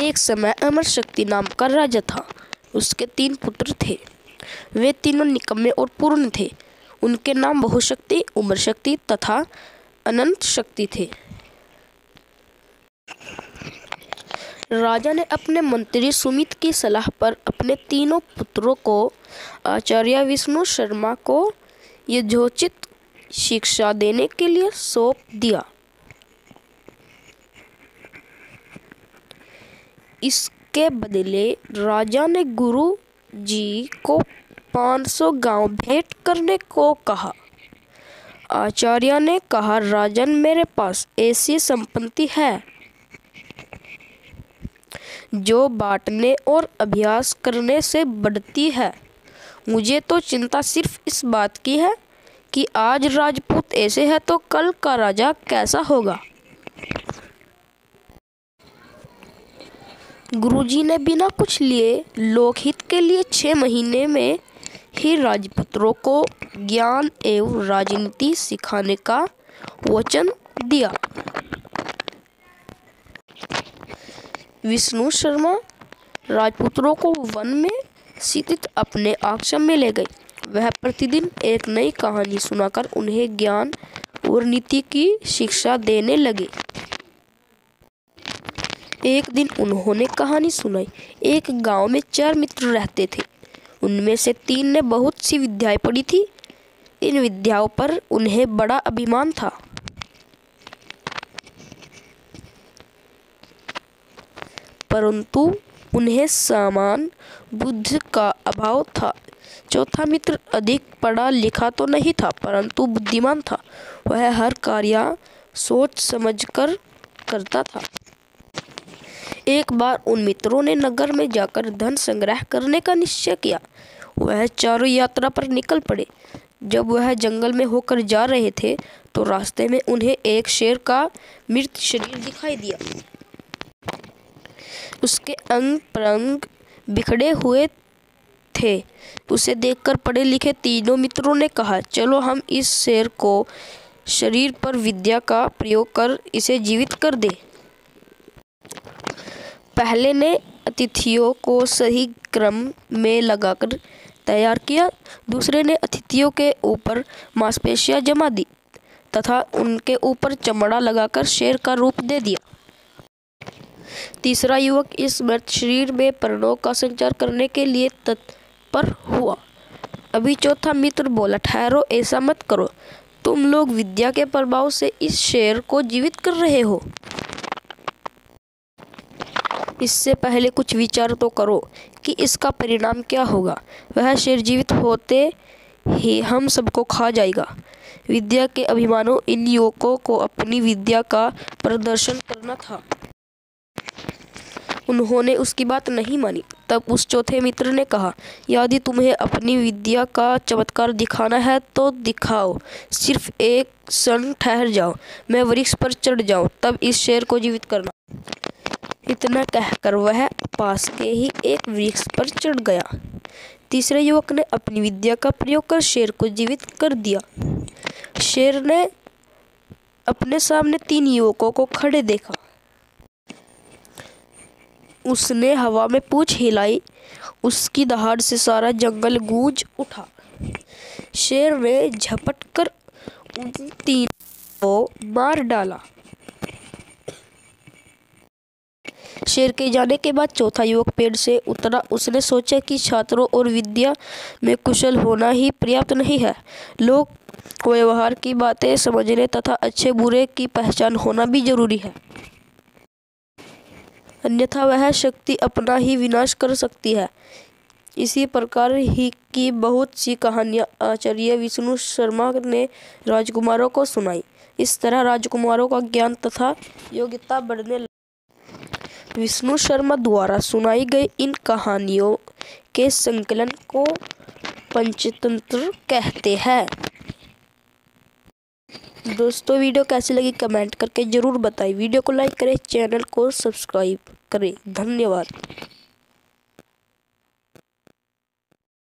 एक समय अमर शक्ति नाम का राजा था। उसके 3 पुत्र थे। वे तीनों निकम्मे और पूर्ण थे। उनके नाम बहुशक्ति, उमर शक्ति तथा अनंत शक्ति थे। राजा ने अपने मंत्री सुमित की सलाह पर अपने तीनों पुत्रों को आचार्य विष्णु शर्मा को यथोचित शिक्षा देने के लिए सौंप दिया। इसके बदले राजा ने गुरु जी को 500 गांव भेंट करने को कहा। आचार्य ने कहा, राजन, मेरे पास ऐसी संपत्ति है जो बांटने और अभ्यास करने से बढ़ती है। मुझे तो चिंता सिर्फ इस बात की है कि आज राजपूत ऐसे है तो कल का राजा कैसा होगा। गुरुजी ने बिना कुछ लिए लोकहित के लिए 6 महीने में ही राजपुत्रों को ज्ञान एवं राजनीति सिखाने का वचन दिया। विष्णु शर्मा राजपुत्रों को वन में स्थित अपने आश्रम में ले गए। वह प्रतिदिन एक नई कहानी सुनाकर उन्हें ज्ञान और नीति की शिक्षा देने लगे। एक दिन उन्होंने कहानी सुनाई। एक गांव में 4 मित्र रहते थे। उनमें से 3 ने बहुत सी विद्याएं पढ़ी थी। इन विद्याओं पर उन्हें बड़ा अभिमान था, परंतु उन्हें समान बुद्धि का अभाव था। चौथा मित्र अधिक पढ़ा लिखा तो नहीं था, परंतु बुद्धिमान था। वह हर कार्य सोच समझकर करता था। एक बार उन मित्रों ने नगर में जाकर धन संग्रह करने का निश्चय किया। वह चारों यात्रा पर निकल पड़े। जब वह जंगल में होकर जा रहे थे तो रास्ते में उन्हें एक शेर का मृत शरीर दिखाई दिया। उसके अंग प्रत्यंग बिखरे हुए थे। उसे देखकर पढ़े लिखे तीनों मित्रों ने कहा, चलो हम इस शेर को शरीर पर विद्या का प्रयोग कर इसे जीवित कर दें। पहले ने अतिथियों को सही क्रम में लगाकर तैयार किया। दूसरे ने अतिथियों के ऊपर मांसपेशियां जमा दी तथा उनके ऊपर चमड़ा लगाकर शेर का रूप दे दिया। तीसरा युवक इस मृत शरीर में प्राणों का संचार करने के लिए तत्पर हुआ। अभी चौथा मित्र बोला, ठहरो, ऐसा मत करो। तुम लोग विद्या के प्रभाव से इस शेर को जीवित कर रहे हो। इससे पहले कुछ विचार तो करो कि इसका परिणाम क्या होगा। वह शेर जीवित होते ही हम सबको खा जाएगा। विद्या के अभिमानों इन युवकों को अपनी विद्या का प्रदर्शन करना था। उन्होंने उसकी बात नहीं मानी। तब उस चौथे मित्र ने कहा, यदि तुम्हें अपनी विद्या का चमत्कार दिखाना है तो दिखाओ। सिर्फ एक क्षण ठहर जाओ, मैं वृक्ष पर चढ़ जाऊं, तब इस शेर को जीवित करना। इतना कहकर वह पास के ही एक वृक्ष पर चढ़ गया। तीसरे युवक ने अपनी विद्या का प्रयोग कर शेर को जीवित कर दिया। शेर ने अपने सामने 3 युवकों को खड़े देखा। उसने हवा में पूंछ हिलाई। उसकी दहाड़ से सारा जंगल गूंज उठा। शेर ने झपट कर उन 3 को मार डाला। शेर के जाने के बाद चौथा युवक पेड़ से उतरा। उसने सोचा कि छात्रों और विद्या में कुशल होना ही पर्याप्त नहीं है, लोग व्यवहार की बातें समझने तथा अच्छे बुरे की पहचान होना भी जरूरी है, अन्यथा वह शक्ति अपना ही विनाश कर सकती है। इसी प्रकार ही की बहुत सी कहानियां आचार्य विष्णु शर्मा ने राजकुमारों को सुनाई। इस तरह राजकुमारों का ज्ञान तथा योग्यता बढ़ने लगी। विष्णु शर्मा द्वारा सुनाई गई इन कहानियों के संकलन को पंचतंत्र कहते हैं। दोस्तों, वीडियो कैसी लगी कमेंट करके जरूर बताएं। वीडियो को लाइक करें, चैनल को सब्सक्राइब करें। धन्यवाद।